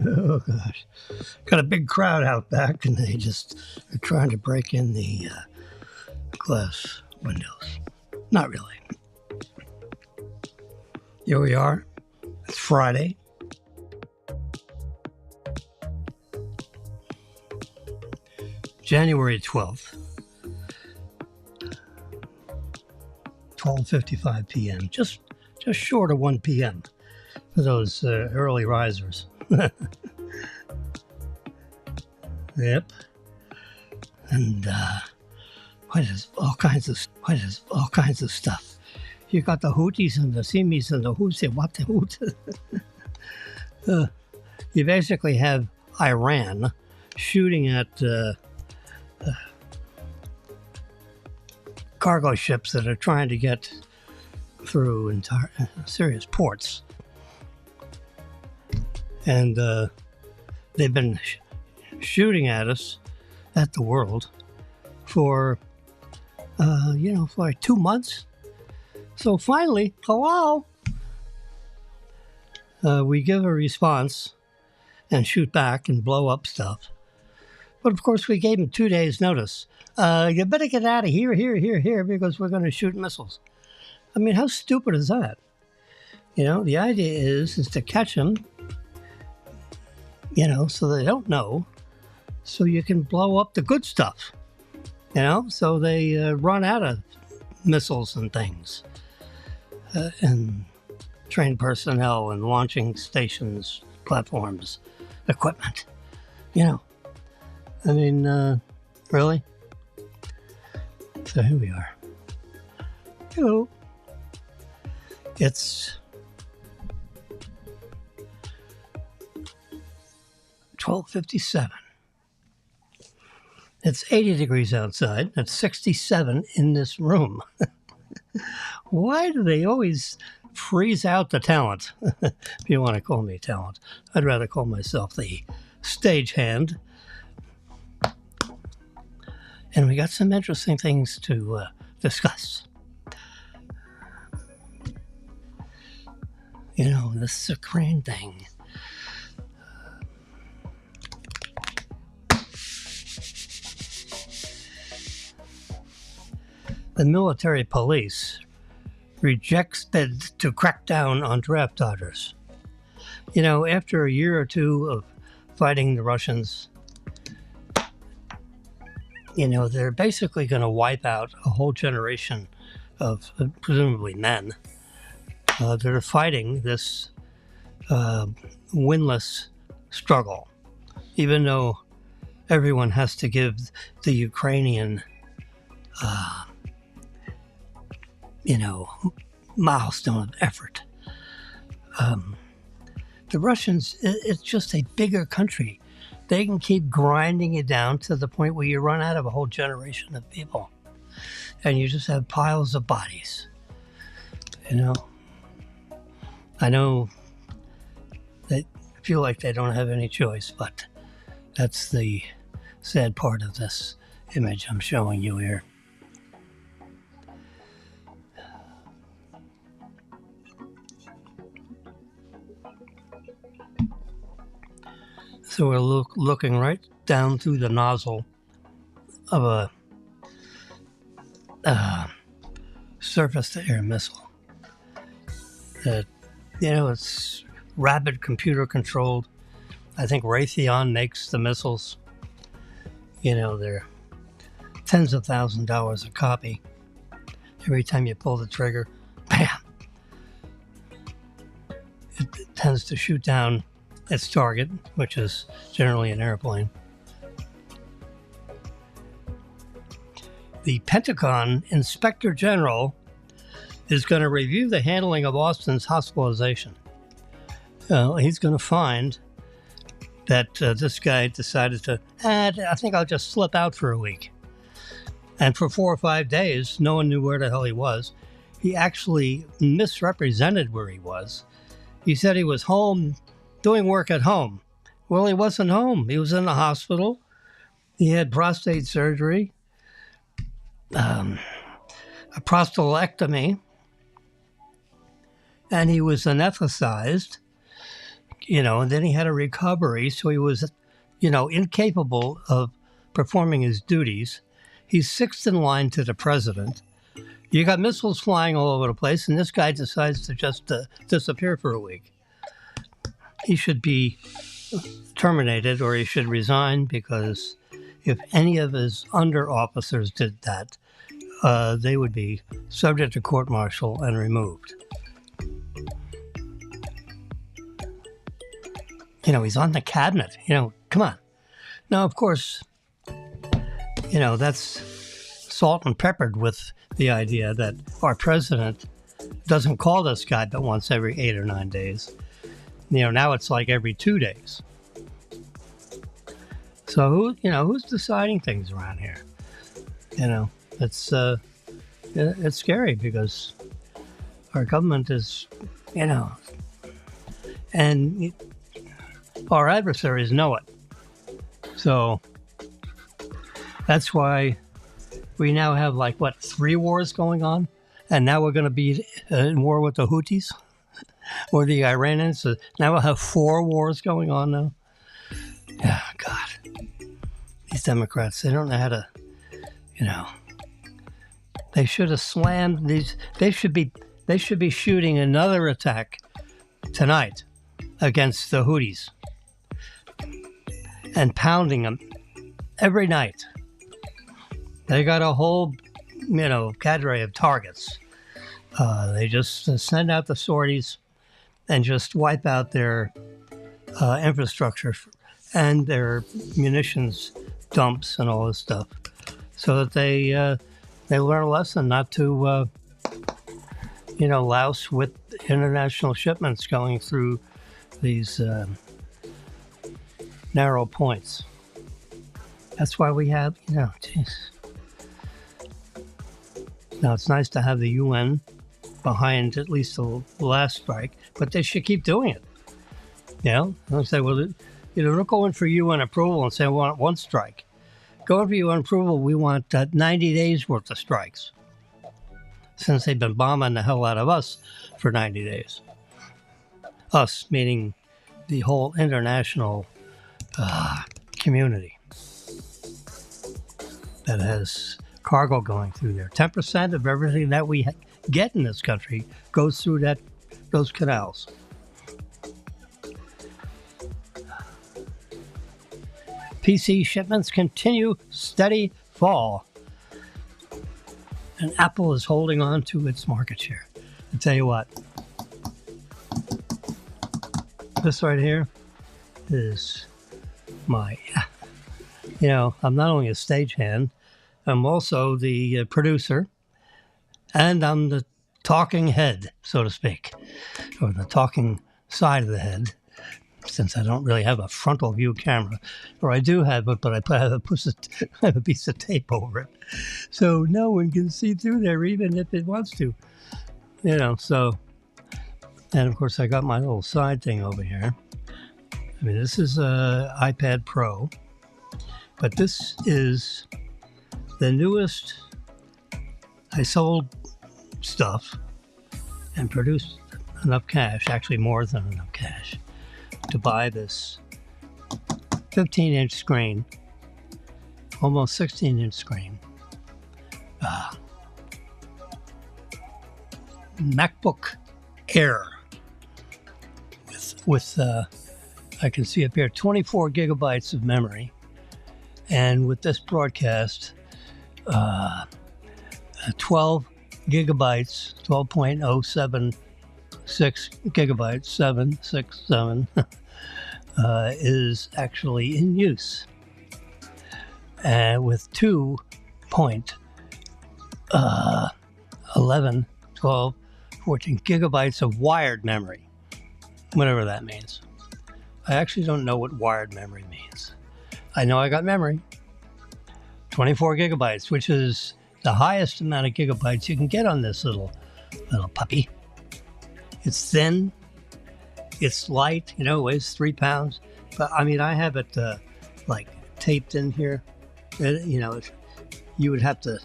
Oh, gosh. Got a big crowd out back, and they just are trying to break in the glass windows. Not really. Here we are. It's Friday. January 12th. 12:55 p.m. Just short of 1 p.m. for those early risers. Yep. And what is all kinds of stuff. You got the hooties and the seamies and the who's and what the hoot. You basically have Iran shooting at cargo ships that are trying to get through entire serious ports. And they've been shooting at us, at the world, for, for like 2 months. So finally, hello, we give a response and shoot back and blow up stuff. But of course, we gave them 2 days' notice. You better get out of here, because we're going to shoot missiles. I mean, how stupid is that? The idea is to catch them, so they don't know, so you can blow up the good stuff, so they run out of missiles and things, and trained personnel and launching stations, platforms, equipment, I mean, really? So here we are. Hello. It's 12:57. It's 80 degrees outside. It's 67 in this room. Why do they always freeze out the talent? If you want to call me talent. I'd rather call myself the stagehand. And we got some interesting things to discuss. This Ukraine thing. The military police rejects bid to crack down on draft dodgers. After a year or two of fighting the Russians, they're basically going to wipe out a whole generation of presumably men that are fighting this winless struggle, even though everyone has to give the Ukrainian milestone of effort. The Russians, it's just a bigger country. They can keep grinding you down to the point where you run out of a whole generation of people. And you just have piles of bodies. I know they feel like they don't have any choice, but that's the sad part of this image I'm showing you here. So we're looking right down through the nozzle of a surface-to-air missile. It's rapid computer-controlled. I think Raytheon makes the missiles. They're tens of thousands of dollars a copy. Every time you pull the trigger, bam! It tends to shoot down its target, which is generally an airplane. The Pentagon Inspector General is going to review the handling of Austin's hospitalization. He's going to find that this guy decided to, I think I'll just slip out for a week. And for 4 or 5 days, no one knew where the hell he was. He actually misrepresented where he was. He said he was home doing work at home. Well, he wasn't home. He was in the hospital. He had prostate surgery, a prostatectomy. and he was anesthetized, and then he had a recovery, so he was, incapable of performing his duties. He's sixth in line to the president. You got missiles flying all over the place, and this guy decides to just disappear for a week. He should be terminated, or he should resign, because if any of his under officers did that, they would be subject to court-martial and removed. He's on the cabinet. Come on. Now, of course, that's salt and peppered with the idea that our president doesn't call this guy but once every 8 or 9 days. Now it's like every 2 days. So who's deciding things around here? It's scary, because our government is, and our adversaries know it. So that's why we now have 3 wars going on, and now we're going to be in war with the Houthis or the Iranians. So now we'll have 4 wars going on now. Yeah, God, these Democrats, they don't know how to, they should have slammed these. They should be shooting another attack tonight against the Houthis and pounding them every night. They got a whole, cadre of targets. They just send out the sorties and just wipe out their infrastructure and their munitions dumps and all this stuff, so that they learn a lesson not to, louse with international shipments going through these narrow points. That's why we have, geez. Now, it's nice to have the UN behind at least the last strike, but they should keep doing it. They'll say, well, don't go in for UN approval and say, I want 1 strike. Go in for UN approval, we want 90 days worth of strikes, since they've been bombing the hell out of us for 90 days. Us, meaning the whole international community that has cargo going through there. 10% of everything that we get in this country goes through those canals. PC shipments continue steady fall, and Apple is holding on to its market share. I'll tell you what, this right here is my, I'm not only a stagehand, I'm also the producer, and I'm the talking head, so to speak, or the talking side of the head, since I don't really have a frontal view camera, or I do have it, but I have a piece of tape over it, so no one can see through there, even if it wants to, so, and of course I got my little side thing over here. This is an iPad Pro, but this is the newest. I sold stuff and produced enough cash, actually more than enough cash, to buy this 15-inch screen, almost 16-inch screen, MacBook Air with I can see up here 24 gigabytes of memory, and with this broadcast, 12 gigabytes, 12.076 gigabytes, 767, is actually in use, with 2.11, 12, 14 gigabytes of wired memory, whatever that means. I actually don't know what wired memory means. I know I got memory, 24 gigabytes, which is the highest amount of gigabytes you can get on this little puppy. It's thin, it's light, it weighs 3 pounds. But I have it taped in here. You would have to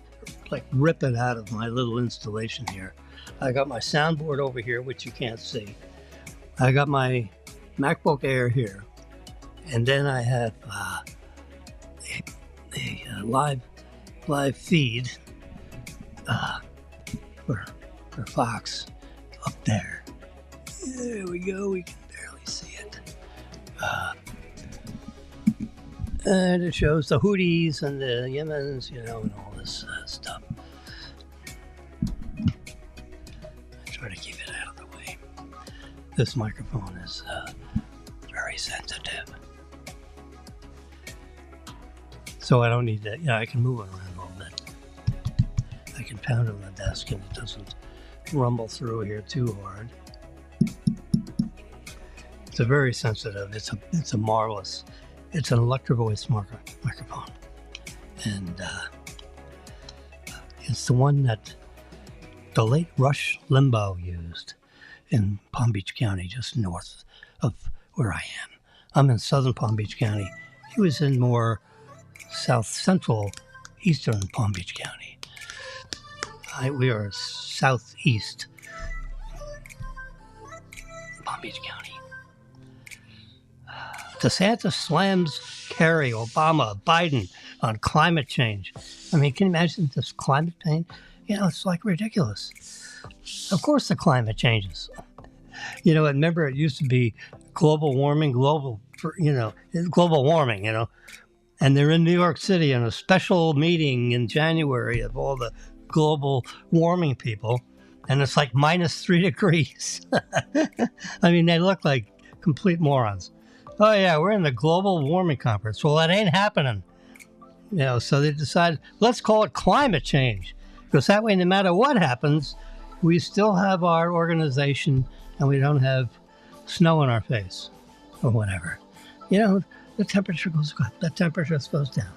like rip it out of my little installation here. I got my soundboard over here, which you can't see. I got my MacBook Air here, and then I have a live feed for Fox up there. There we go. We can barely see it. And it shows the Houthis and the Yemens, and all this stuff. I try to keep it out of the way. This microphone is very sensitive. So I don't need that. I can move it around a little bit. I can pound it on the desk and it doesn't rumble through here too hard. It's a very sensitive. It's a marvelous. It's an electro voice microphone, and it's the one that the late Rush Limbaugh used in Palm Beach County, just north of where I am. I'm in southern Palm Beach County. He was in more south central eastern Palm Beach County. We are southeast Palm Beach County. DeSantis slams Kerry, Obama, Biden on climate change. I mean, can you imagine this climate change? It's like ridiculous. Of course the climate changes. Remember it used to be global warming, global warming, and they're in New York City in a special meeting in January of all the global warming people, and it's like -3 degrees. I mean, they look like complete morons. Oh yeah, we're in the global warming conference. Well, that ain't happening. So they decided, let's call it climate change. Because that way, no matter what happens, we still have our organization and we don't have snow in our face or whatever. The temperature goes up, the temperature goes down.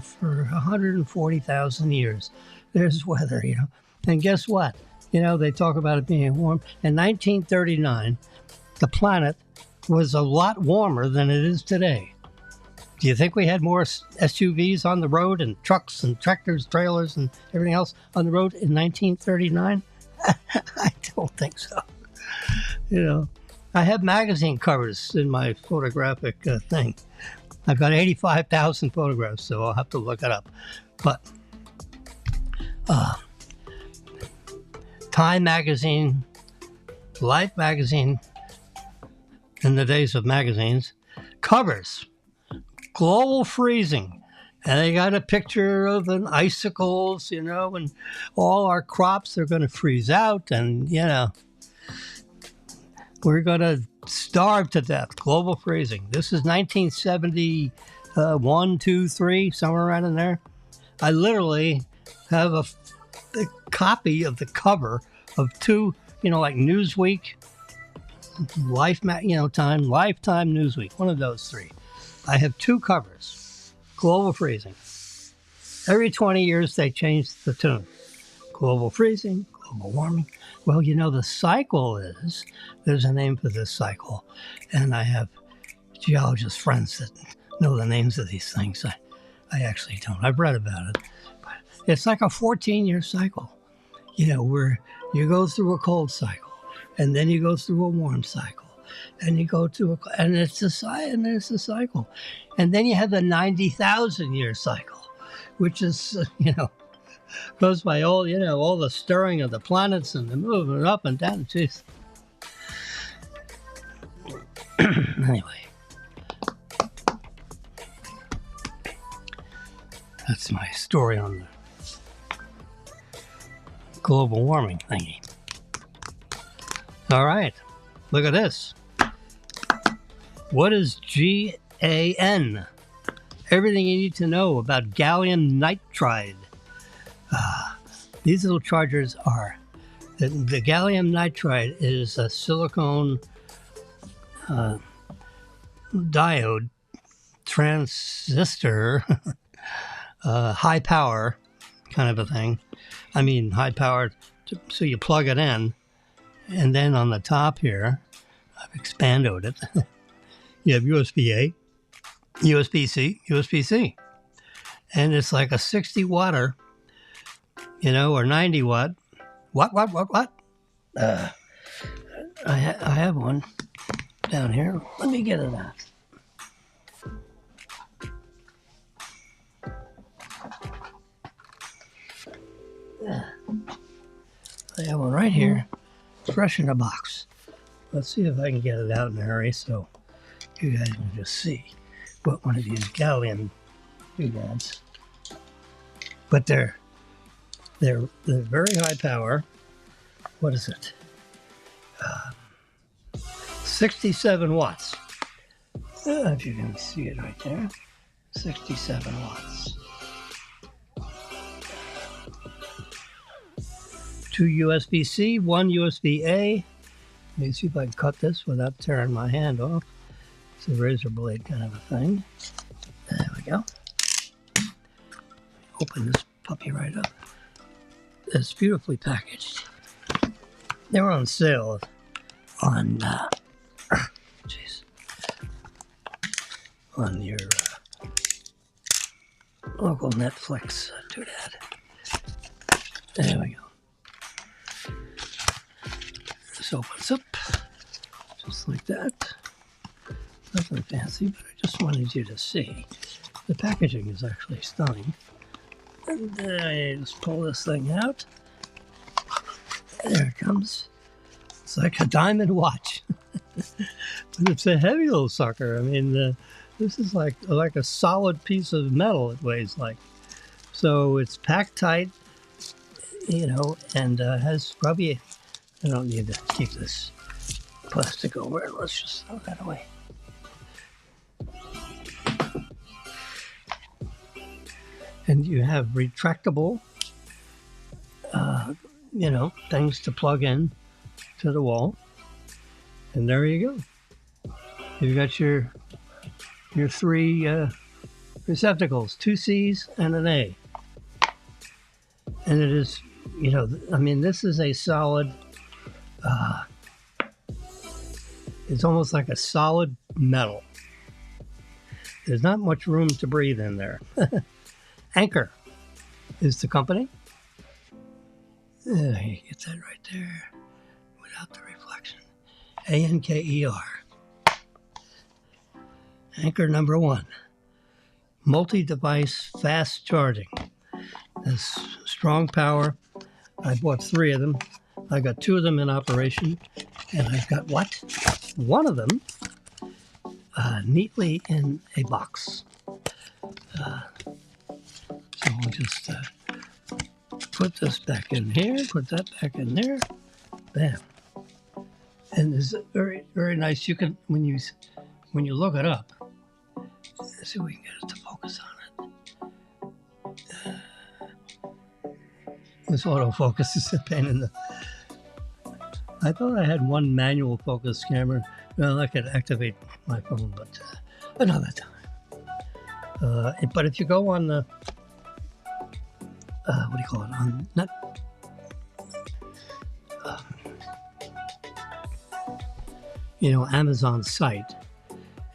For 140,000 years, there's weather, And guess what? They talk about it being warm. In 1939, the planet was a lot warmer than it is today. Do you think we had more SUVs on the road and trucks and tractors, trailers, and everything else on the road in 1939? I don't think so. I have magazine covers in my photographic thing. I've got 85,000 photographs, so I'll have to look it up. But Time magazine, Life magazine, in the days of magazines, covers global freezing. And they got a picture of an icicles, and all our crops are going to freeze out. And, we're going to starve to death. Global freezing. This is 1971, 2, 3, somewhere around in there. I literally have a copy of the cover of two, like Newsweek, Lifetime Newsweek, one of those three. I have two covers. Global freezing. Every 20 years they change the tune. Global freezing, global warming. Well, the cycle is, there's a name for this cycle. And I have geologist friends that know the names of these things. I actually don't. I've read about it. But it's like a 14-year cycle. Where you go through a cold cycle. And then you go through a warm cycle, and you go to and it's a cycle, and then you have the 90,000-year cycle, which is goes by all all the stirring of the planets and the movement up and down. Jeez. Anyway, that's my story on the global warming thingy. All right, look at this. What is GAN? Everything you need to know about gallium nitride. These little chargers are, the gallium nitride is a silicone diode transistor, high power kind of a thing. I mean, high power, so you plug it in. And then on the top here, I've expanded it. You have USB-A, USB-C, USB-C. And it's like a 60 watter you know, or 90 watt. What? Uh, I have one down here. Let me get it out. I have one right here, fresh in a box. Let's see if I can get it out in a hurry so you guys can just see what one of these gallium doodads. But they're very high power. What is it? 67 watts. If you can see it right there, 67 watts. 2 USB-C, 1 USB-A. Let me see if I can cut this without tearing my hand off. It's a razor blade kind of a thing. There we go. Open this puppy right up. It's beautifully packaged. They were on sale on, on your local Netflix doodad. There we go. This opens up just like that. Nothing fancy, but I just wanted you to see. The packaging is actually stunning. And I just pull this thing out. There it comes. It's like a diamond watch. But it's a heavy little sucker. I mean, this is like a solid piece of metal, it weighs like. So it's packed tight, you know, and has probably, I don't need to keep this plastic over it. Let's just throw that away. And you have retractable, you know, things to plug in to the wall. And there you go. You've got your 3 receptacles, 2 C's and an A. And it is, you know, I mean, this is a solid, it's almost like a solid metal. There's not much room to breathe in there. Anchor is the company. You get that right there without the reflection. ANKER. Anchor number 1. Multi-device fast charging. Has strong power. I bought 3 of them. I got 2 of them in operation. And I've got what? 1 of them neatly in a box. So we'll just put this back in here, put that back in there, bam. And it's very, very nice. You can, when you look it up, let's see if we can get it to focus on it. This autofocus is a pain in the... I thought I had 1 manual focus camera. Well, I could activate my phone, but another time. But if you go on the, what do you call it? On not, you know, Amazon's site,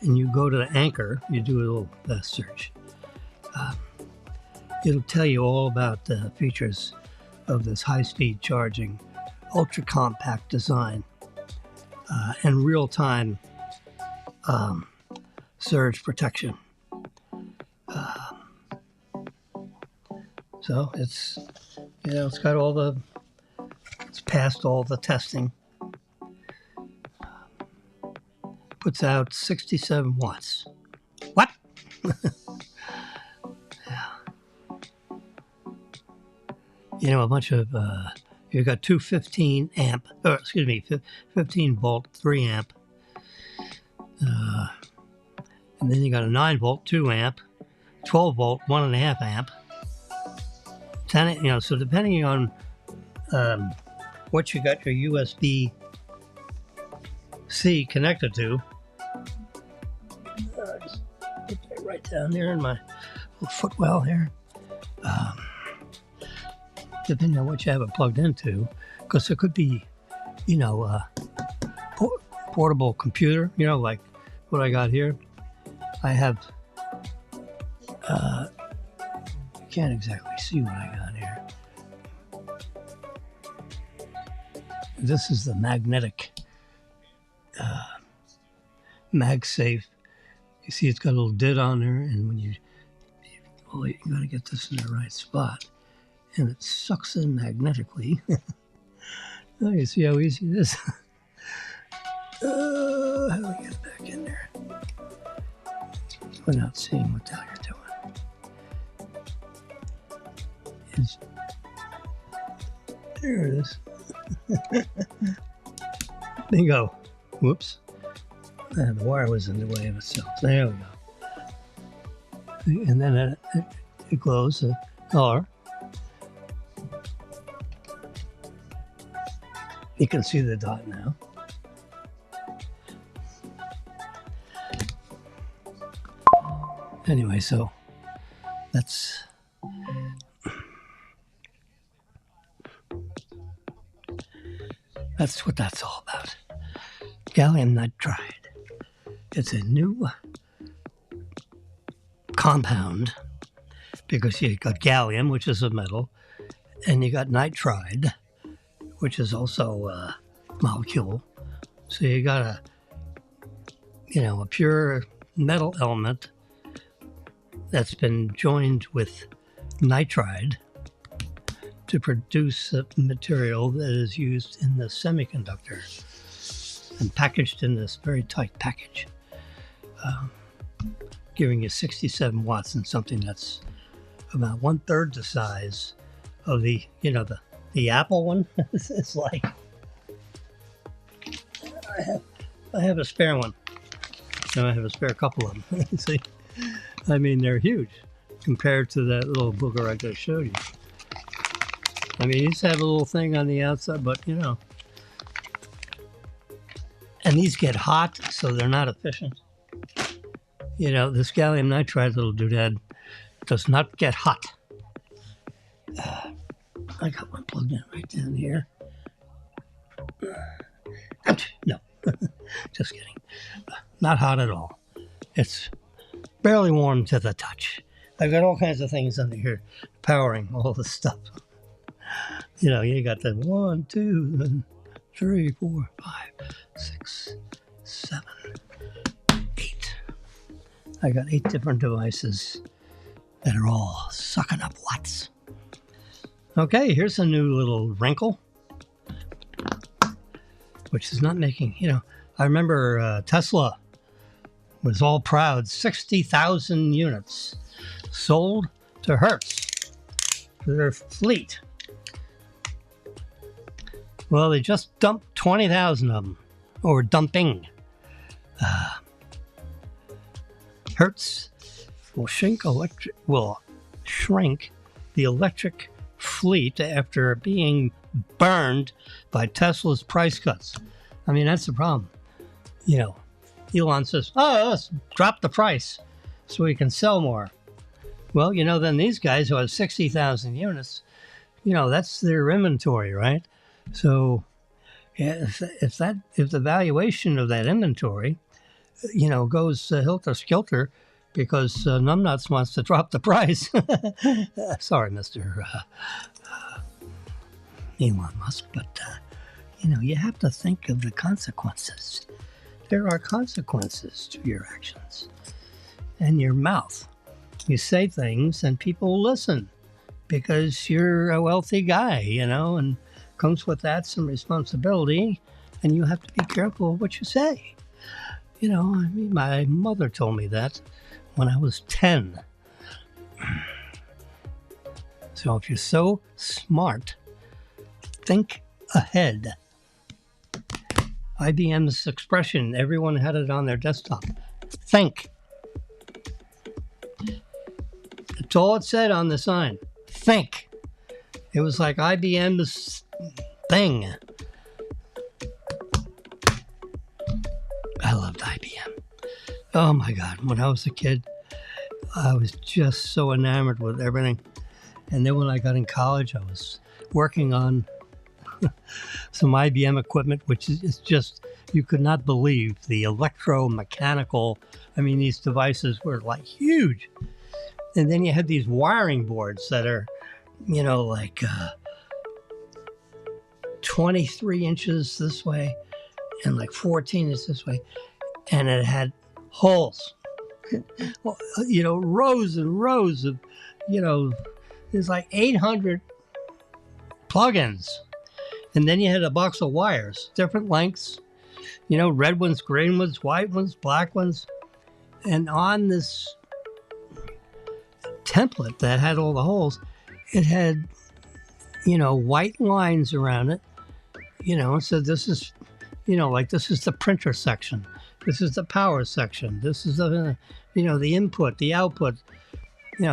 and you go to the Anchor, you do a little fast search. It'll tell you all about the features of this high-speed charging, ultra-compact design, and real-time surge protection. So it's, you know, it's got all the, it's passed all the testing. Puts out 67 watts. What? Yeah. You know, a bunch of, you've got 2 15 amp, or excuse me, 15 volt, 3 amp. And then you got a 9 volt, 2 amp, 12 volt, 1.5 amp. 10, you know, so depending on what you got your USB-C connected to, just put that right down there in my little footwell here. Depending on what you have it plugged into, because it could be, you know, portable computer, you know, like what I got here. I have, you can't exactly see what I got here. This is the magnetic MagSafe. You see it's got a little did on there, and when you got to get this in the right spot, and it sucks in magnetically. Oh, you see how easy it is? How do we get back in there without seeing what the hell you're doing? There it is. Bingo. Whoops. The wire was in the way of itself. There we go. And then it glows the color. You can see the dot now. Anyway, so that's what that's all about. Gallium nitride. It's a new compound because you got gallium, which is a metal, and you got nitride, which is also a molecule. So you got a pure metal element that's been joined with nitride to produce a material that is used in the semiconductor and packaged in this very tight package, giving you 67 watts in something that's about 1/3 the size of the Apple one. It's like I have a spare one. No, I have a spare couple of them. See, I mean they're huge compared to that little booger I just showed you. I mean, these have a little thing on the outside, but and these get hot, so they're not efficient. This gallium nitride little doodad does not get hot. I got one plugged in right down here. No, just kidding. Not hot at all. It's barely warm to the touch. I've got all kinds of things under here powering all this stuff. You got the 1, 2, 3, 4, 5, 6, 7, 8. I got 8 different devices that are all sucking up watts. Okay, here's a new little wrinkle, which is not making, I remember Tesla was all proud, 60,000 units sold to Hertz for their fleet. Well, they just dumped 20,000 of them, or dumping. Hertz will shrink the electric fleet after being burned by Tesla's price cuts. I mean, that's the problem. Elon says, let's drop the price so we can sell more. Well, then these guys who have 60,000 units, that's their inventory, right? So if the valuation of that inventory, goes helter-skelter because Numbnuts wants to drop the price. Sorry, Mr. Elon Musk, but, you have to think of the consequences. There are consequences to your actions and your mouth. You say things and people listen because you're a wealthy guy, and comes with that some responsibility, and you have to be careful of what you say. My mother told me that when I was 10. So if you're so smart, think ahead. IBM's expression, everyone had it on their desktop. Think. That's all it said on the sign. Think. It was like IBM's thing. I loved IBM. Oh my God. When I was a kid, I was just so enamored with everything. And then when I got in college, I was working on some IBM equipment, which is just, you could not believe the electromechanical. I mean, these devices were like huge. And then you had these wiring boards that are, like 23 inches this way and like 14 inches this way. And it had holes, rows and rows of, there's like 800 plugins. And then you had a box of wires, different lengths, red ones, green ones, white ones, black ones. And on this template that had all the holes, it had, white lines around it, so this is, this is the printer section. This is the power section. This is the, the input, the output,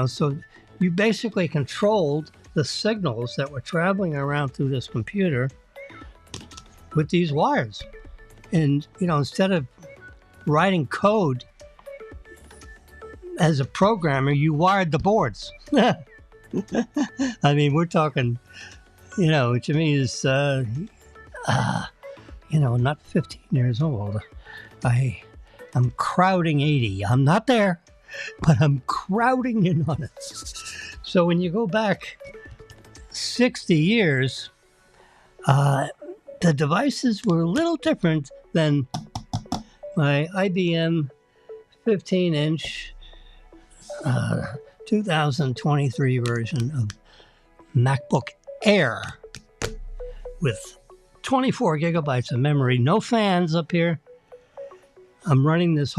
so you basically controlled the signals that were traveling around through this computer with these wires. And, instead of writing code as a programmer, you wired the boards. I mean, we're talking, which means, not 15 years old. I'm crowding 80. I'm not there, but I'm crowding in on it. So when you go back 60 years, the devices were a little different than my IBM 15-inch 2023 version of MacBook Air with 24 gigabytes of memory, no fans up here. I'm running this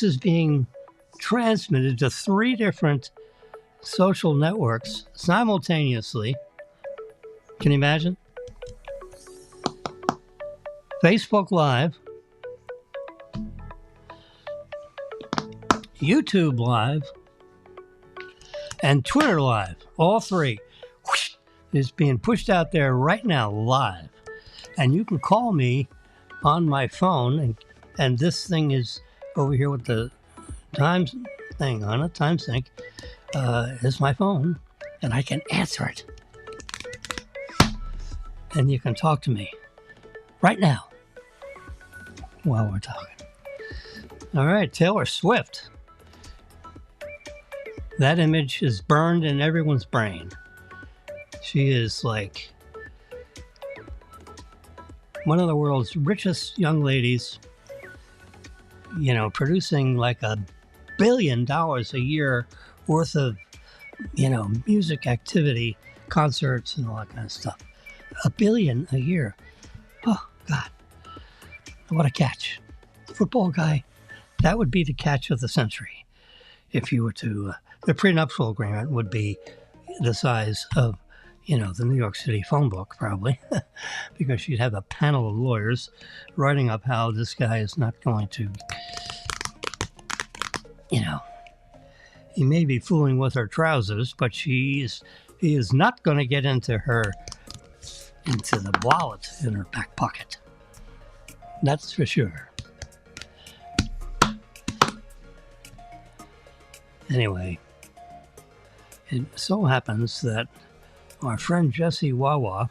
is being transmitted to 3 different social networks simultaneously. Can you imagine? Facebook Live, YouTube Live, and Twitter Live. All 3 is being pushed out there right now live. And you can call me on my phone, and this thing is over here with the time thing on it, time sync, is my phone, and I can answer it. And you can talk to me right now while we're talking. All right, Taylor Swift. That image is burned in everyone's brain. She is like one of the world's richest young ladies, producing like $1 billion a year worth of, music activity, concerts, and all that kind of stuff. $1 billion a year. Oh, God. What a catch. Football guy, that would be the catch of the century. If you were to, the prenuptial agreement would be the size of, the New York City phone book, probably, because you'd have a panel of lawyers writing up how this guy is not going to, he may be fooling with her trousers, but he is not going to get into the wallet in her back pocket. That's for sure. Anyway, it so happens that our friend Jesse Waters,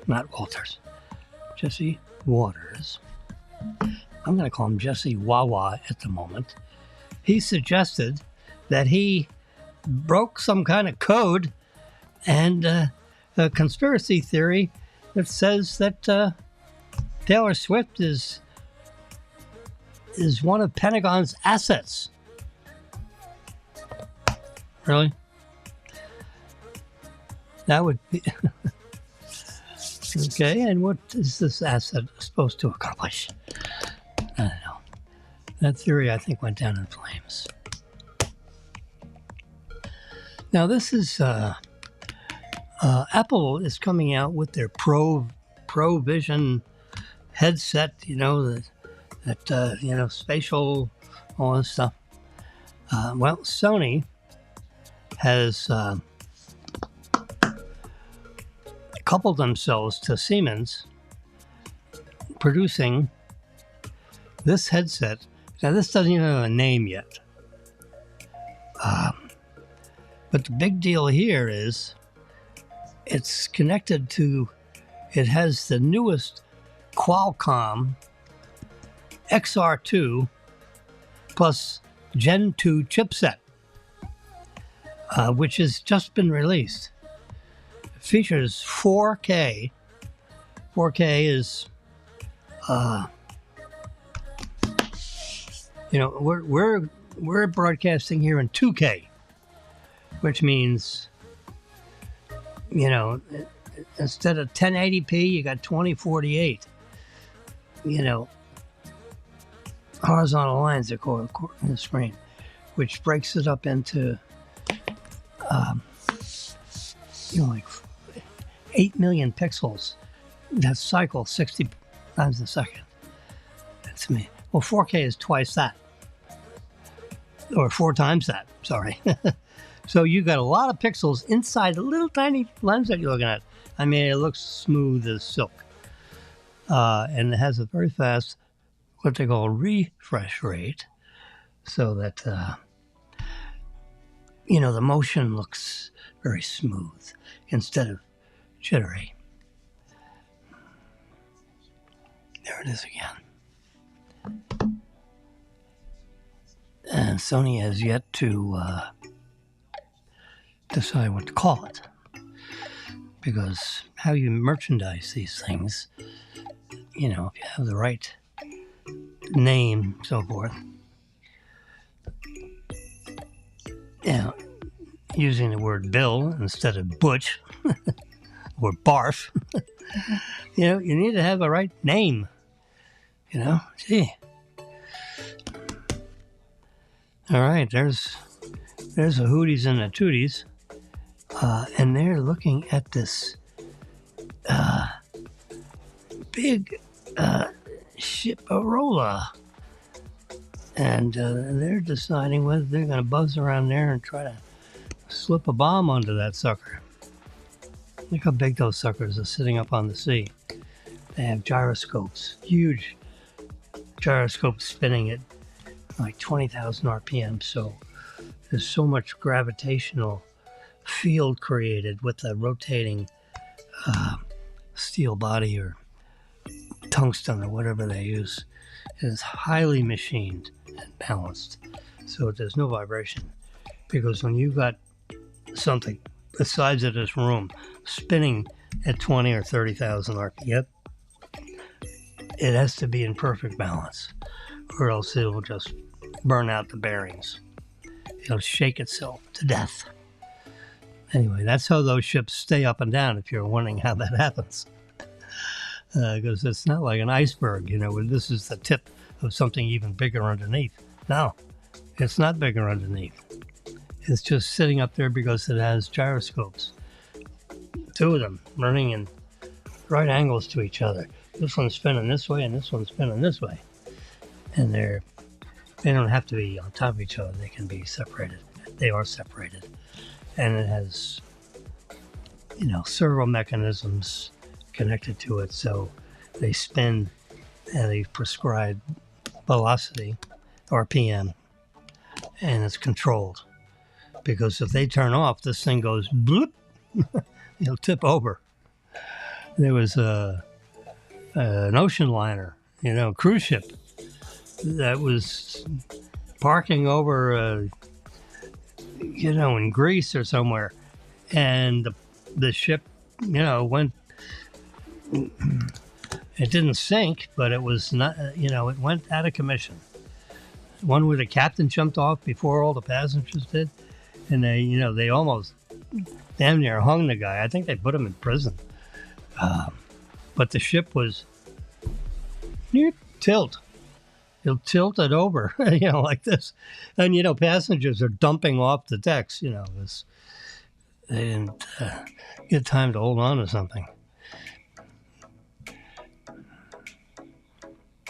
not Walters, Jesse Waters, I'm going to call him Jesse Wawa at the moment, he suggested that he broke some kind of code and a conspiracy theory that says that Taylor Swift is one of Pentagon's assets. Really? That would be... Okay, and what is this asset supposed to accomplish? I don't know. That theory, I think, went down in flames. Now, this is... Apple is coming out with their Pro Vision headset, that spatial, all this stuff. Well, Sony has coupled themselves to Siemens, producing this headset. Now, this doesn't even have a name yet. But the big deal here is it's connected to, it has the newest Qualcomm XR2 plus Gen 2 chipset. which has just been released. It features 4K. 4K is, we're broadcasting here in 2K, which means, instead of 1080p, you got 2048. Horizontal lines that go in the screen, which breaks it up into, like 8 million pixels that cycle 60 times a second. That's me. Well, 4K is twice that, or 4 times that. Sorry. So you got a lot of pixels inside the little tiny lens that you're looking at. I mean, it looks smooth as silk, and it has a very fast, what they call refresh rate, so that the motion looks very smooth instead of jittery. There it is again. And Sony has yet to decide what to call it, because how you merchandise these things, if you have the right name, so forth. Using the word Bill instead of Butch or Barf. You need to have the right name. Gee. All right, there's the Hooties and the Tooties, and they're looking at this big Shiparola, and they're deciding whether they're going to buzz around there and try to slip a bomb onto that sucker. Look how big those suckers are sitting up on the sea. They have gyroscopes, huge gyroscopes spinning at like 20,000 RPM, so there's so much gravitational field created with the rotating steel body or tungsten or whatever they use. It is highly machined and balanced, so there's no vibration. Because when you got something the size of this room spinning at 20 or 30,000 RPM, it has to be in perfect balance, or else it will just burn out the bearings. It'll shake itself to death. Anyway, that's how those ships stay up and down, if you're wondering how that happens. Because it's not like an iceberg, where this is the tip of something even bigger underneath. No, it's not bigger underneath. It's just sitting up there because it has gyroscopes. 2 of them running in right angles to each other. This one's spinning this way and this one's spinning this way. And they don't have to be on top of each other. They can be separated. They are separated. And it has, servo mechanisms connected to it, so they spin at a prescribed velocity, RPM, and it's controlled. Because if they turn off, this thing goes bloop, it'll tip over. There was an ocean liner, cruise ship that was parking over, in Greece or somewhere, and the ship, went. It didn't sink, but it was not. It went out of commission. One where the captain jumped off before all the passengers did, and they almost damn near hung the guy. I think they put him in prison. But the ship was near tilt. It'll tilt it over, like this. And, passengers are dumping off the decks, they didn't get time to hold on to something.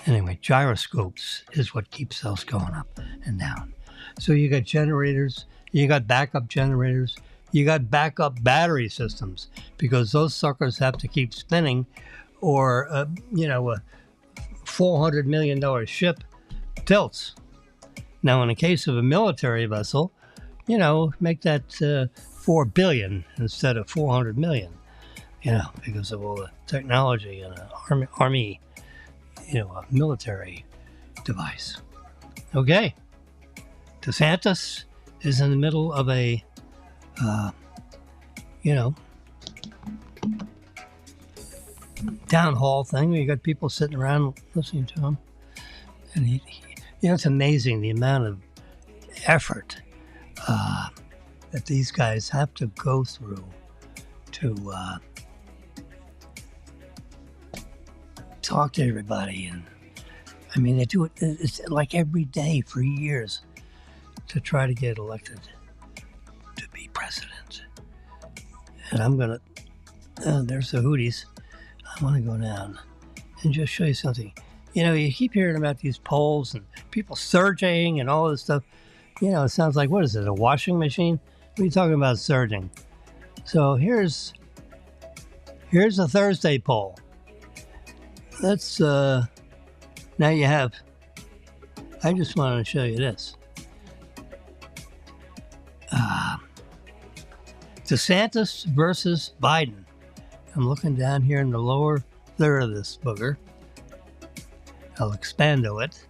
Anyway, gyroscopes is what keeps those going up and down. So you got generators, you got backup generators, you got backup battery systems, because those suckers have to keep spinning, or, a $400 million ship tilts. Now, in the case of a military vessel, make that 4 billion instead of 400 million, because of all the technology in an army, a military device. Okay. DeSantis is in the middle of a you know, town hall thing where you got people sitting around listening to him. And he it's amazing the amount of effort that these guys have to go through to talk to everybody. And I mean, they do it's like every day for years to try to get elected to be president. And I'm going to, there's the Hooties. I want to go down and just show you something. You keep hearing about these polls and people surging and all this stuff. It sounds like, what is it, a washing machine? What are you talking about surging? So here's a Thursday poll. Let's, now you have, I just wanted to show you this. DeSantis versus Biden. I'm looking down here in the lower third of this booger. I'll expando it.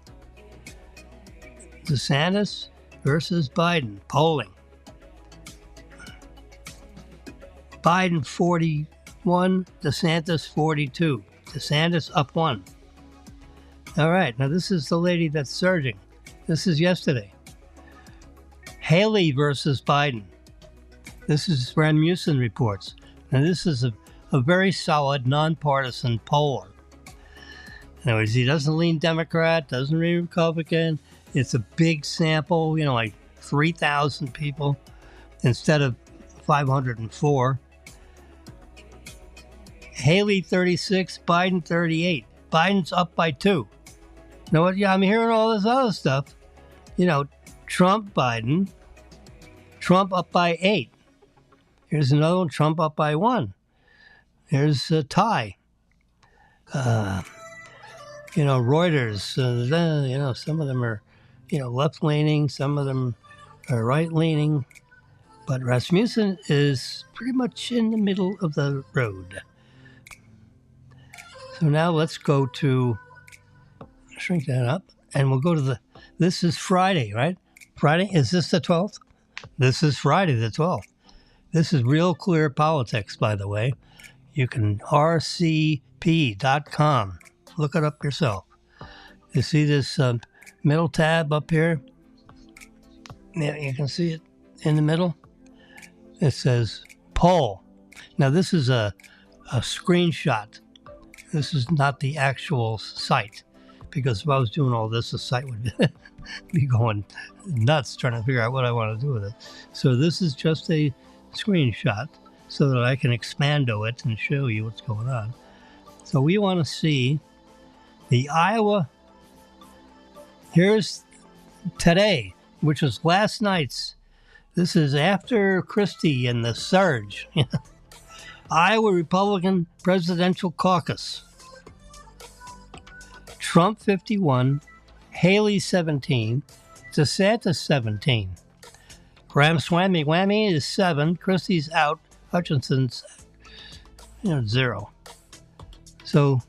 DeSantis versus Biden. Polling. Biden 41, DeSantis 42. DeSantis up 1. All right, now this is the lady that's surging. This is yesterday. Haley versus Biden. This is Rasmussen reports. Now this is a very solid, nonpartisan poller. In other words, he doesn't lean Democrat, doesn't lean Republican. It's a big sample, like 3,000 people instead of 504. Haley 36, Biden 38. Biden's up by 2. Now, I'm hearing all this other stuff. Trump, Biden. Trump up by 8. Here's another one, Trump up by 1. Here's a tie. Reuters, some of them are, left-leaning, some of them are right-leaning, but Rasmussen is pretty much in the middle of the road. So now let's go to, shrink that up, and we'll go to this is Friday, right? Friday, is this the 12th? This is Friday the 12th. This is Real Clear Politics, by the way. You can rcp.com. Look it up yourself. You see this middle tab up here? Yeah, you can see it in the middle. It says poll. Now this is a screenshot. This is not the actual site, because if I was doing all this, the site would be going nuts trying to figure out what I want to do with it. So this is just a screenshot so that I can expando it and show you what's going on. So we want to see the Iowa. Here's today, which was last night's. This is after Christie and the surge. Iowa Republican Presidential Caucus. Trump 51, Haley 17, DeSantis 17. Ramaswamy Whammy is 7, Christie's out, Hutchinson's 0. So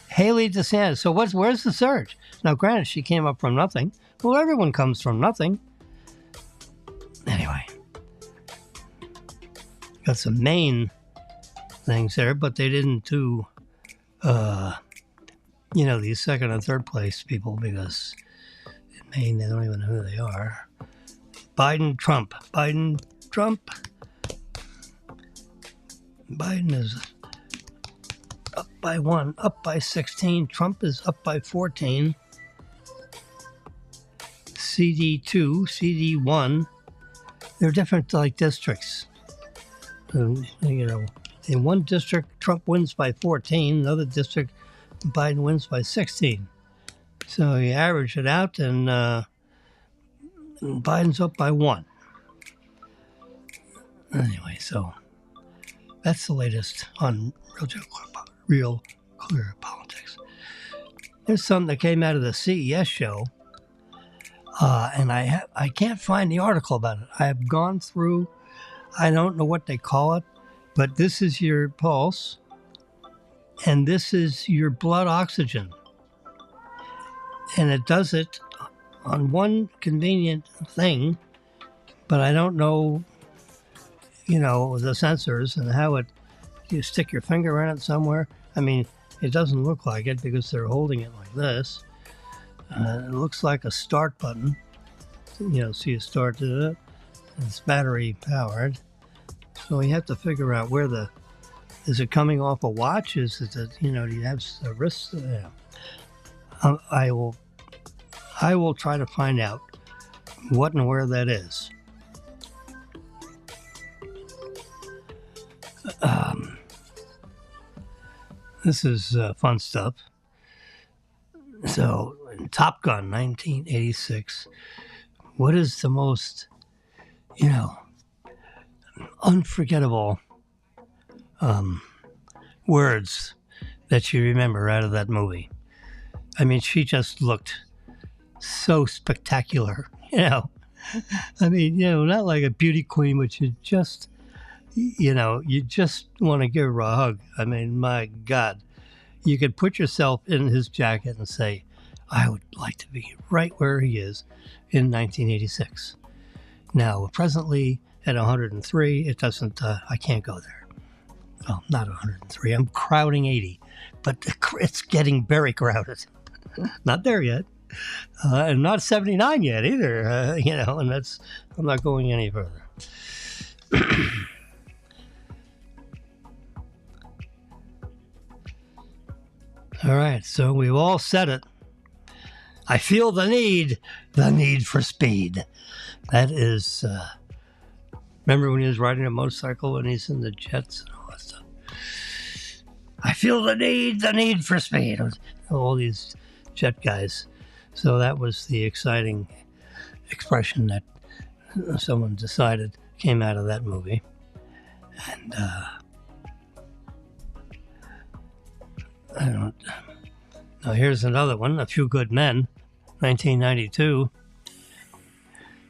Haley DeSantis. So where's the surge? Now, granted, she came up from nothing. Well, everyone comes from nothing. Anyway, got some Maine things there, but they didn't do, these second and third place people, because in Maine they don't even know who they are. Biden, Trump. Biden is up by 1, up by 16. Trump is up by 14. CD2, CD1. They're different, districts. In one district, Trump wins by 14. Another district, Biden wins by 16. So you average it out, and Biden's up by 1. Anyway, so that's the latest on Real Clear Politics. There's something that came out of the CES show, and I can't find the article about it. I have gone through, I don't know what they call it, but this is your pulse, and this is your blood oxygen. And it does it on one convenient thing, but I don't know the sensors and how you stick your finger in it somewhere. I mean, it doesn't look like it because they're holding it like this. It looks like a start button. So you start it. It's battery powered. So you have to figure out is it coming off a watch? Is it, do you have a wrist? Yeah. I will try to find out what and where that is. This is fun stuff. So, Top Gun, 1986. What is the most, unforgettable words that you remember out of that movie? I mean, she just looked so spectacular, I mean, not like a beauty queen, but you just want to give her a hug. I mean, my God, you could put yourself in his jacket and say, I would like to be right where he is in 1986. Now, presently at 103, it doesn't, I can't go there. Well, not 103, I'm crowding 80, but it's getting very crowded. Not there yet. And not 79 yet either, and I'm not going any further. All right, so we've all said it. I feel the need for speed. That is, remember when he was riding a motorcycle and he's in the jets and all that stuff? I feel the need for speed. All these jet guys. So that was the exciting expression that someone decided came out of that movie. And now here's another one, A Few Good Men, 1992.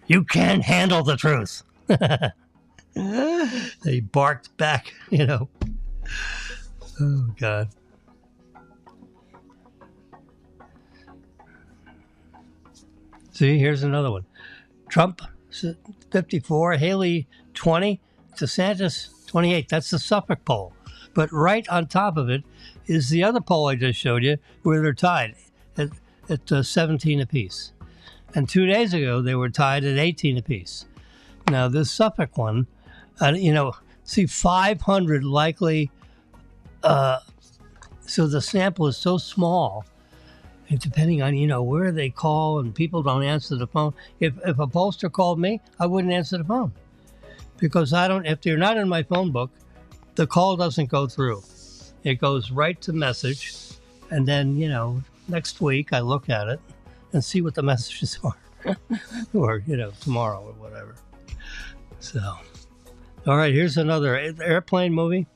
You can't handle the truth. They barked back, Oh, God. See, here's another one. Trump, 54, Haley, 20, DeSantis, 28. That's the Suffolk poll. But right on top of it is the other poll I just showed you, where they're tied at 17 apiece. And 2 days ago, they were tied at 18 apiece. Now, this Suffolk one, see, 500 likely, so the sample is so small, and depending on, where they call and people don't answer the phone. If a pollster called me, I wouldn't answer the phone because if they're not in my phone book, the call doesn't go through. It goes right to message. And then, next week I look at it and see what the messages are or, tomorrow or whatever. So, all right, here's another airplane movie.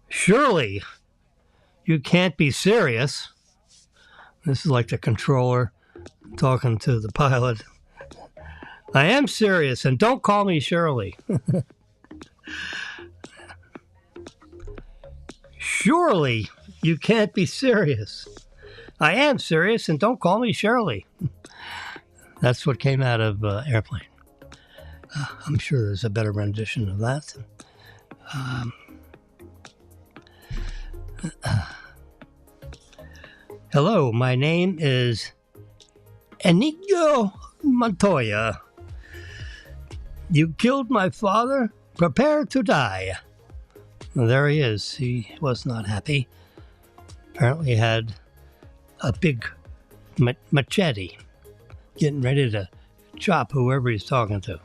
Surely you can't be serious. This is like the controller talking to the pilot. I am serious, and don't call me Shirley. Surely you can't be serious. I am serious, and don't call me Shirley. That's what came out of Airplane. I'm sure there's a better rendition of that. Hello, my name is Enigo Montoya. You killed my father. Prepare to die. Well, there he is. He was not happy. Apparently he had a big machete getting ready to chop whoever he's talking to.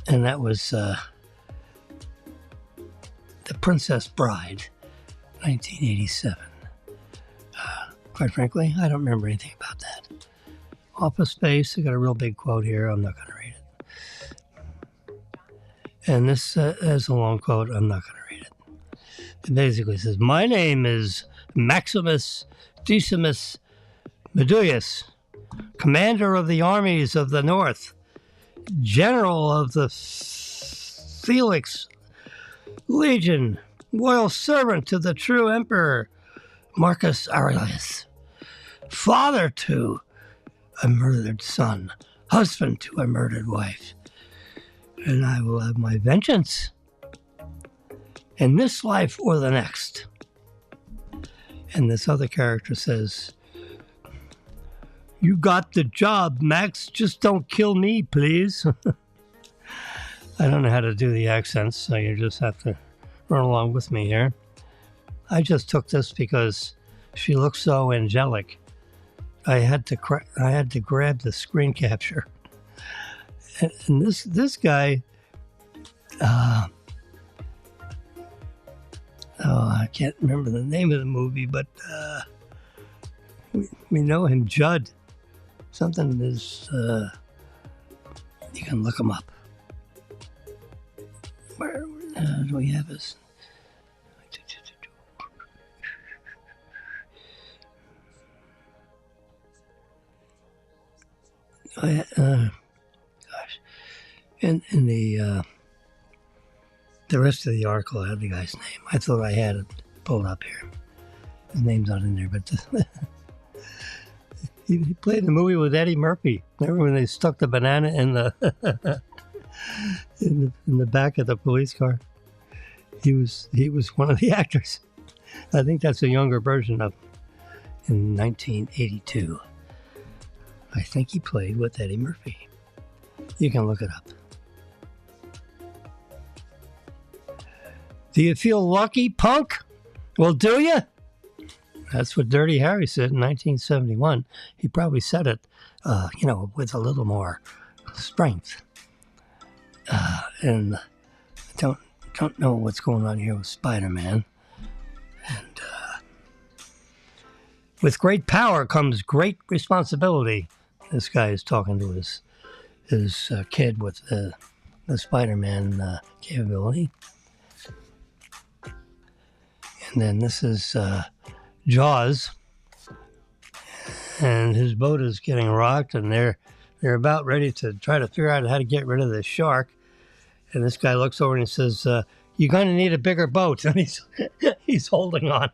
And that was The Princess Bride, 1987. Quite frankly, I don't remember anything about that. Office Space, I got a real big quote here. I'm not going to read it. And this has a long quote. I'm not going to read it. It basically says, my name is Maximus Decimus Meduius, commander of the armies of the North, general of the Felix Legion, loyal servant to the true emperor, Marcus Aurelius. father to a murdered son, husband to a murdered wife. And I will have my vengeance in this life or the next. And this other character says, you got the job, Max. Just don't kill me, please. I don't know how to do the accents, so you just have to run along with me here. I just took this because she looks so angelic. I had to grab the screen capture. And this guy, I can't remember the name of the movie, but we know him, Judd. Something is, you can look him up. Where do we have his? Gosh, in the rest of the article, I had the guy's name. I thought I had it pulled up here. His name's not in there, but he played in the movie with Eddie Murphy. Remember when they stuck the banana in the in the back of the police car? He was one of the actors. I think that's a younger version of in 1982. I think he played with Eddie Murphy. You can look it up. Do you feel lucky, punk? Well, do you? That's what Dirty Harry said in 1971. He probably said it, with a little more strength. And I don't know what's going on here with Spider-Man. And with great power comes great responsibility. This guy is talking to his kid with the Spider-Man capability. And then this is Jaws, and his boat is getting rocked, and they're about ready to try to figure out how to get rid of the shark. And this guy looks over and he says, "You're going to need a bigger boat." And he's holding on,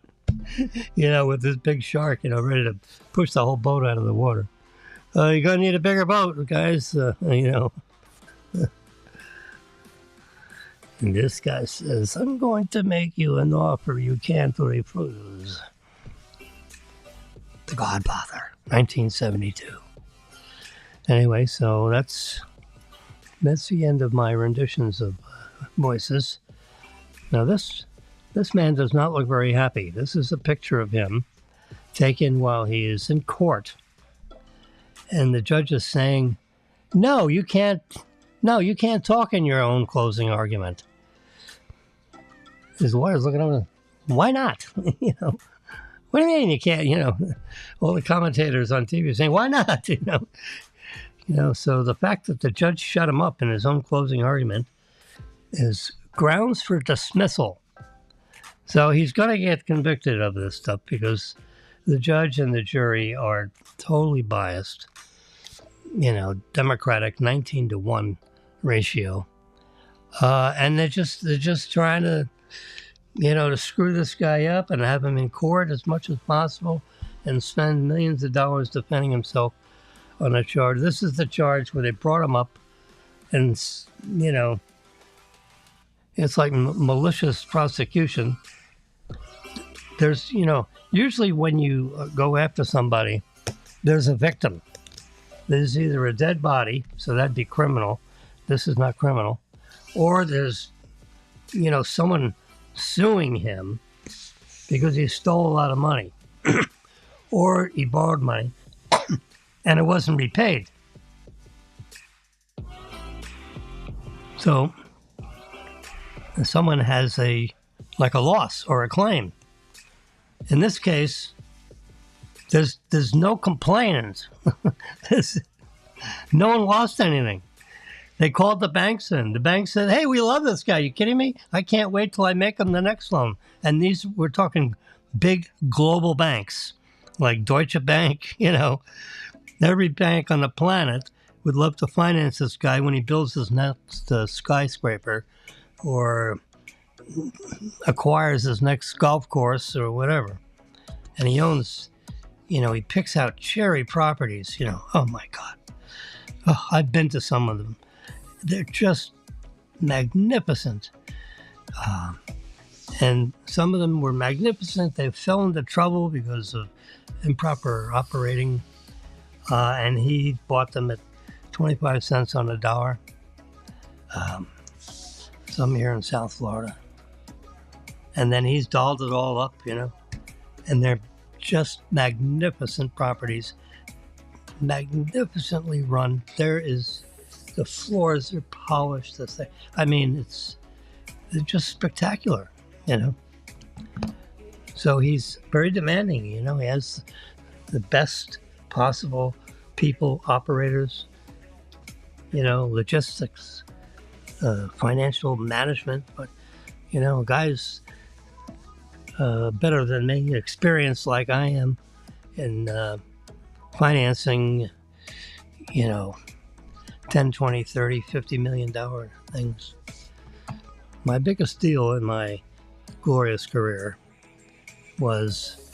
with this big shark, ready to push the whole boat out of the water. You're going to need a bigger boat, guys. And this guy says, "I'm going to make you an offer you can't refuse." The Godfather, 1972. Anyway, so that's the end of my renditions of voices. Now this man does not look very happy. This is a picture of him taken while he is in court. And the judge is saying, no, you can't talk in your own closing argument. His lawyer's looking over, why not? What do you mean you can't, all the commentators on TV are saying, why not? So the fact that the judge shut him up in his own closing argument is grounds for dismissal. So he's going to get convicted of this stuff because the judge and the jury are totally biased. Democratic 19-1 ratio. And they're just trying to, to screw this guy up and have him in court as much as possible and spend millions of dollars defending himself on a charge. This is the charge where they brought him up and, it's like malicious prosecution. There's, usually when you go after somebody, there's a victim. There's either a dead body, so that'd be criminal. This is not criminal. Or there's, someone suing him because he stole a lot of money. Or he borrowed money and it wasn't repaid. So someone has a loss or a claim. In this case, there's no complainants. No one lost anything. They called the banks in. The bank said, "Hey, we love this guy. You kidding me? I can't wait till I make him the next loan." And we're talking big global banks like Deutsche Bank. Every bank on the planet would love to finance this guy when he builds his next skyscraper or acquires his next golf course or whatever. And he owns, he picks out cherry properties, oh my God. Oh, I've been to some of them. They're just magnificent. And some of them were magnificent. They fell into trouble because of improper operating. And he bought them at 25 cents on the dollar. Some here in South Florida. And then he's dolled it all up, and they're just magnificent properties, magnificently run. The floors are polished. They're just spectacular, So he's very demanding, he has the best possible people, operators, logistics, financial management, but, guys better than me, experienced like I am in financing, 10, 20, 30, $50 million things. My biggest deal in my glorious career was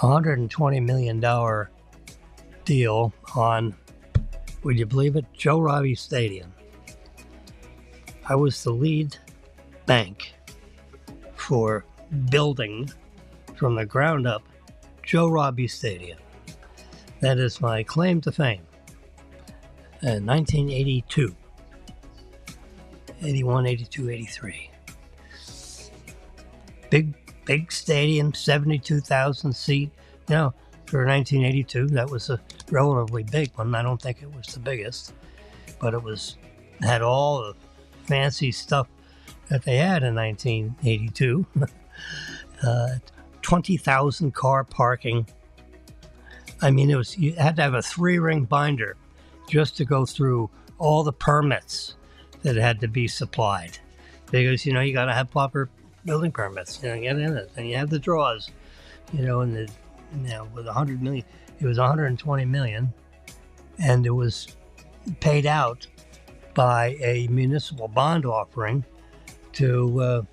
a $120 million deal on, would you believe it, Joe Robbie Stadium. I was the lead bank for building from the ground up Joe Robbie Stadium. That is my claim to fame. In 1982, 81, 82, 83. Big stadium, 72,000 seat. For 1982, that was a relatively big one. I don't think it was the biggest, but it had all the fancy stuff that they had in 1982. 20,000 car parking. You had to have a 3-ring binder just to go through all the permits that had to be supplied, because you got to have proper building permits. Get in it, and you have the draws. And with 100 million, it was 120 million, and it was paid out by a municipal bond offering to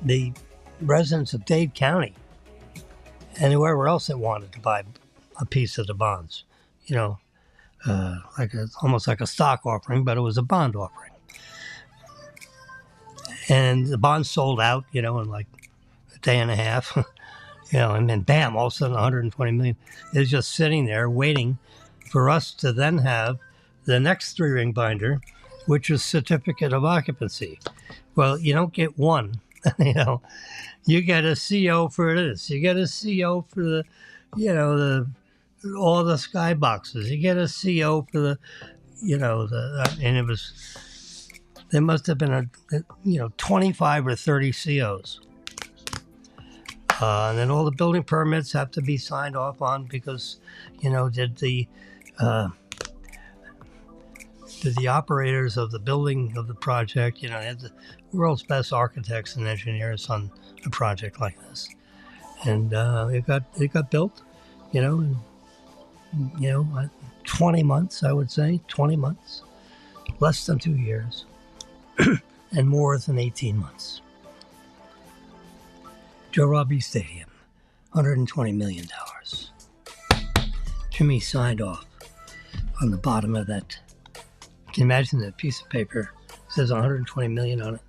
the residents of Dade County and whoever else that wanted to buy a piece of the bonds. Almost like a stock offering, but it was a bond offering. And the bonds sold out, in like a day and a half. And then bam, all of a sudden 120 million is just sitting there waiting for us to then have the next 3-ring binder, which is certificate of occupancy. Well, you don't get one, you get a CO for this, you get a CO for the, all the skyboxes, you get a CO for the, and it was, there must have been 25 or 30 COs. And then all the building permits have to be signed off on because, did the operators of the building of the project, had the world's best architects and engineers on a project like this, and it got built, in 20 months, I would say, 20 months, less than 2 years, and more than 18 months. Joe Robbie Stadium, $120 million. Jimmy signed off on the bottom of that. Can you imagine that piece of paper? It says 120 million on it.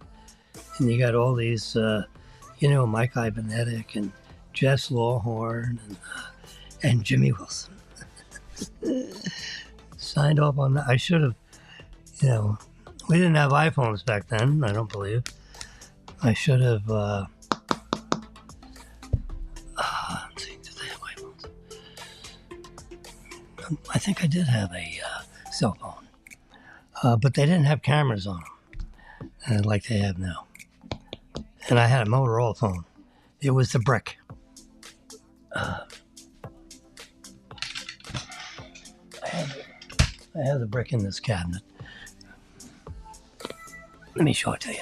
And you got all these, Mike Ivanetic and Jess Lawhorn and Jimmy Wilson. Signed off on that. I should have, we didn't have iPhones back then, I don't believe. I should have, I think I did have a cell phone, but they didn't have cameras on them like they have now. And I had a Motorola phone. It was the brick. I have the brick in this cabinet. Let me show it to you.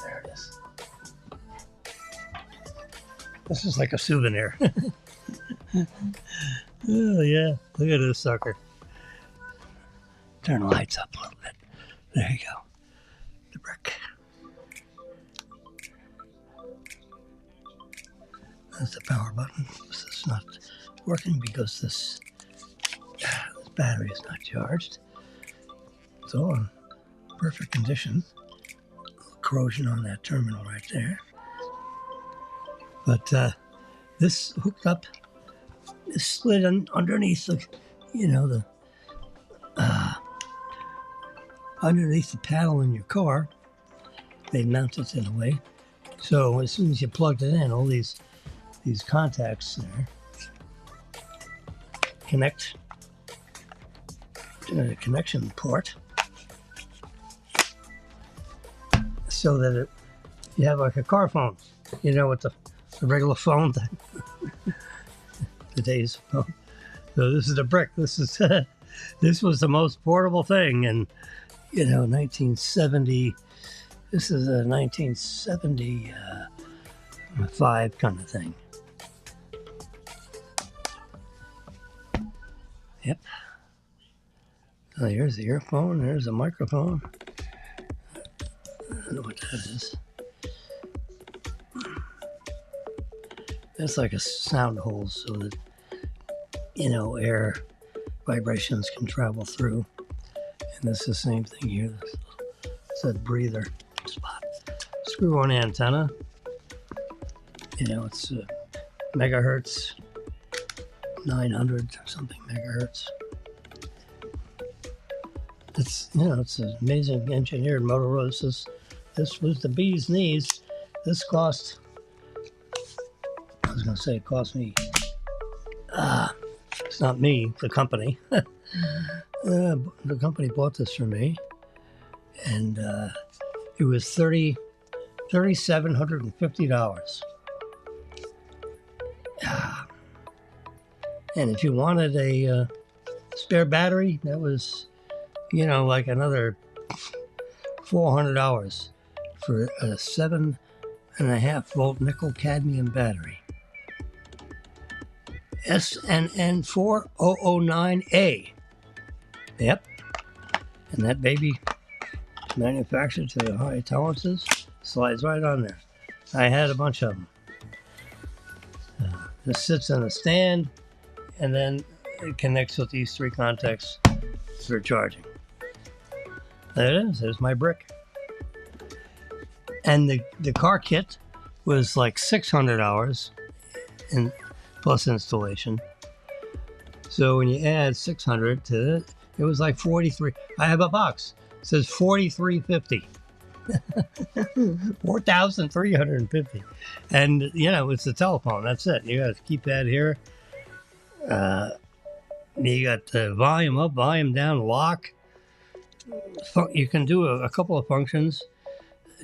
There it is. This is like a souvenir. Oh, yeah. Look at this sucker. Turn the lights up a little bit. There you go. The brick. That's the power button. This is not working because this battery is not charged. It's all in perfect condition. Corrosion on that terminal right there. But this hooked up, is slid underneath the, underneath the paddle in your car. They mount it in a way. So as soon as you plugged it in, all these contacts there connect to the connection port, so that you have like a car phone, with the regular phone, today's phone. So this is a brick. This was the most portable thing in 1970. This is a 1975 kind of thing. Yep. So here's the earphone. There's a microphone. I don't know what that is. That's like a sound hole so that, air vibrations can travel through. And this is the same thing here. It's a breather spot. Screw on antenna. It's megahertz, 900 something megahertz. It's an amazing engineered Motorola. This was the bee's knees. This cost, I was going to say it cost me, it's not me, the company. The company bought this for me, and it was $3,750. And if you wanted a spare battery, that was, like another $400 for a 7.5 volt nickel cadmium battery. SNN4009A. Yep. And that baby is manufactured to the high tolerances. Slides right on there. I had a bunch of them. This sits in a stand, and then it connects with these 3 contacts for charging. There it is. There's my brick. And the car kit was like $600 plus installation. So when you add 600 to it, it was like 43. I have a box. It says 4350. 4,350. And it's the telephone. That's it. You got to keep that here. You got the volume up, volume down, lock. You can do a couple of functions.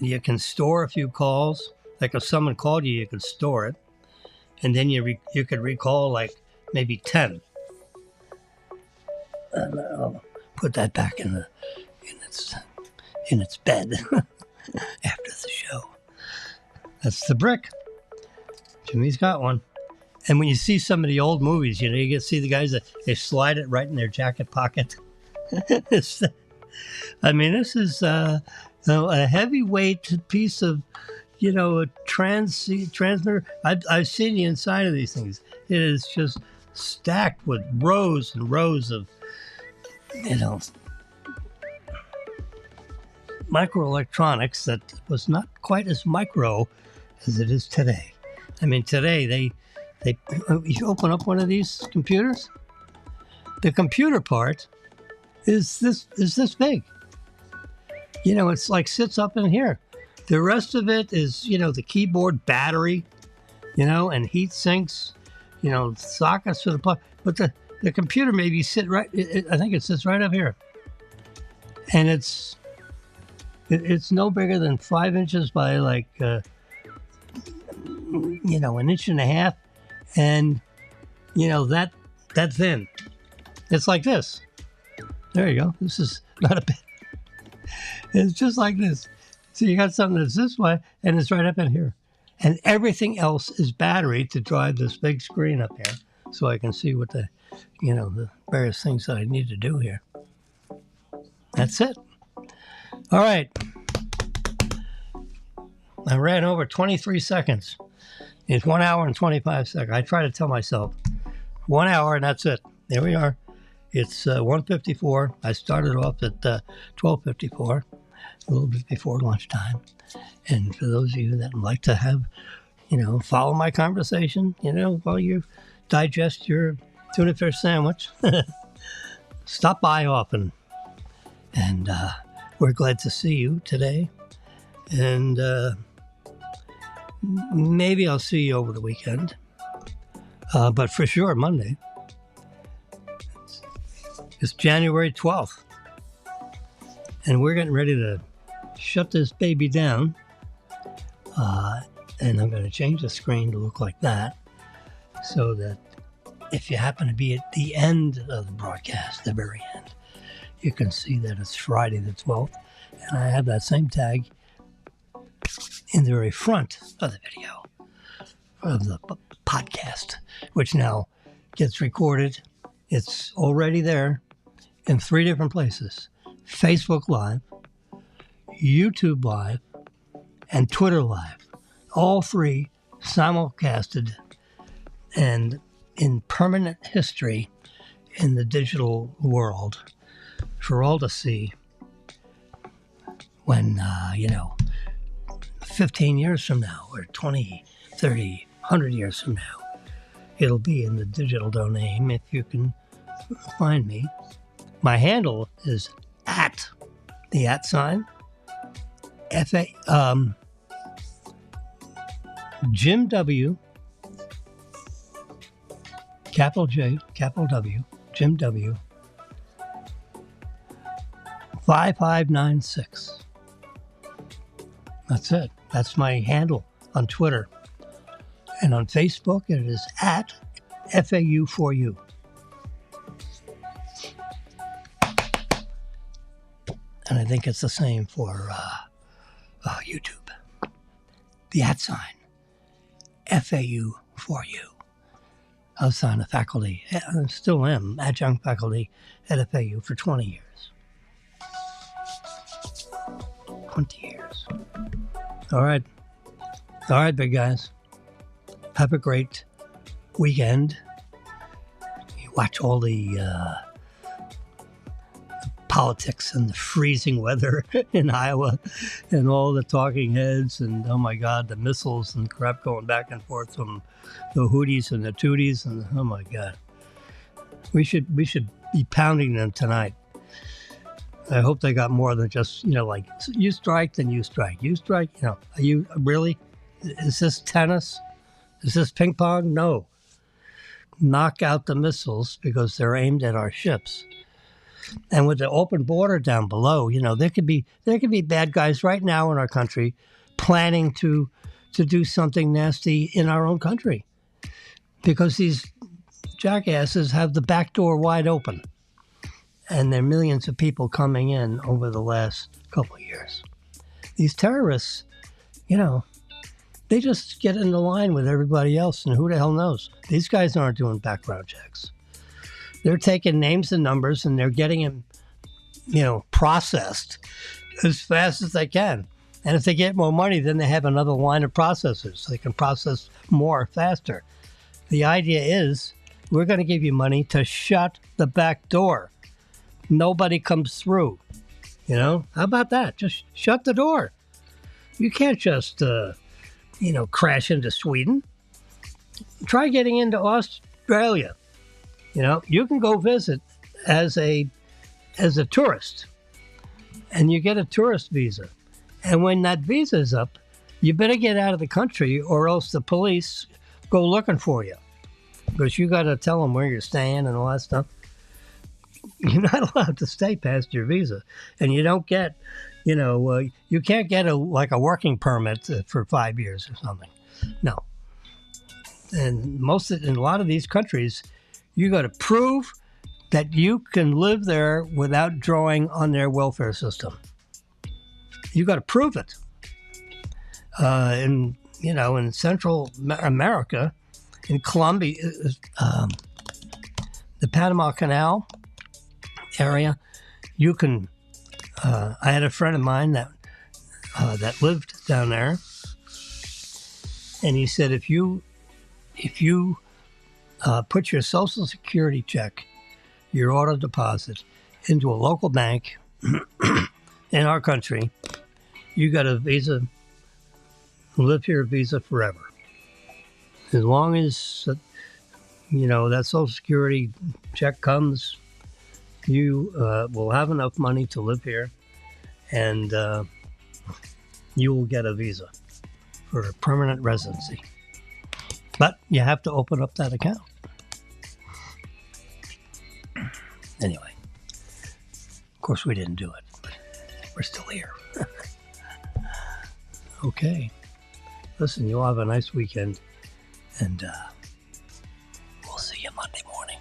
You can store a few calls. Like if someone called you, you could store it, and then you could recall like maybe 10. And I'll put that back in its bed after the show. That's the brick. Jimmy's got one. And when you see some of the old movies, you get see the guys that they slide it right in their jacket pocket. I mean, this is a heavyweight piece of, a transmitter. I've seen the inside of these things. It is just stacked with rows and rows of, microelectronics that was not quite as micro as it is today. I mean, today you open up one of these computers, the computer part is this big. It's like sits up in here. The rest of it is, the keyboard, battery, and heat sinks, sockets for the plug. But the computer maybe sit right. I think it sits right up here, and it's no bigger than 5 inches by like an inch and a half, and that thin. It's like this. There you go. This is not a bit. It's just like this. So you got something that's this way, and it's right up in here. And everything else is battery to drive this big screen up here, so I can see what the various things that I need to do here. That's it. All right. I ran over 23 seconds. It's 1 hour and 25 seconds. I try to tell myself 1 hour and that's it. There we are. It's 1:54. I started off at 12:54, a little bit before lunchtime. And for those of you that like to have, follow my conversation, while you digest your tuna fish sandwich, stop by often. And we're glad to see you today. And maybe I'll see you over the weekend. But for sure, Monday. It's January 12th. And we're getting ready to shut this baby down. And I'm going to change the screen to look like that, so that if you happen to be at the end of the broadcast, the very end, you can see that it's Friday the 12th. And I have that same tag in the very front of the video of the podcast, which now gets recorded. It's already there in 3 different places: Facebook Live, YouTube Live, and Twitter Live. All 3 simulcasted and in permanent history in the digital world for all to see when, 15 years from now, or 20, 30, 100 years from now, it'll be in the digital domain if you can find me. My handle is at the @ Jim W, capital J, capital W, Jim W, 5596. That's it. That's my handle on Twitter. And on Facebook, it is at FAU4U. And I think it's the same for YouTube. The @ FAU4U. I was on the faculty, I still am, adjunct faculty at FAU for 20 years. 20 years. All right, big guys. Have a great weekend. You watch all the politics and the freezing weather in Iowa and all the talking heads and, oh my God, the missiles and crap going back and forth from the Houthis and the Tutsis and, oh my God. We should be pounding them tonight. I hope they got more than just, like, you strike, then you strike. You strike, are you really? Is this tennis? Is this ping pong? No. Knock out the missiles because they're aimed at our ships. And with the open border down below, there could be bad guys right now in our country planning to do something nasty in our own country because these jackasses have the back door wide open. And there are millions of people coming in over the last couple of years. These terrorists, they just get in the line with everybody else, and who the hell knows? These guys aren't doing background checks. They're taking names and numbers, and they're getting them, processed as fast as they can. And if they get more money, then they have another line of processors. So they can process more faster. The idea is we're going to give you money to shut the back door. Nobody comes through. How about that? Just shut the door. You can't just, crash into Sweden. Try getting into Australia. You can go visit as a tourist, and you get a tourist visa. And when that visa is up, you better get out of the country or else the police go looking for you because you got to tell them where you're staying and all that stuff. You're not allowed to stay past your visa, and you don't get, you can't get a working permit for 5 years or something. No. And in a lot of these countries, you got to prove that you can live there without drawing on their welfare system. You got to prove it. In Central America, in Colombia, the Panama Canal area, you can. I had a friend of mine that lived down there, And he said, if you put your Social Security check, your auto deposit, into a local bank in our country, you got a visa, live here visa forever. As long as, that Social Security check comes, you will have enough money to live here, and you will get a visa for permanent residency. But you have to open up that account. Anyway, of course we didn't do it, but we're still here. Okay. Listen, you'll have a nice weekend, and we'll see you Monday morning.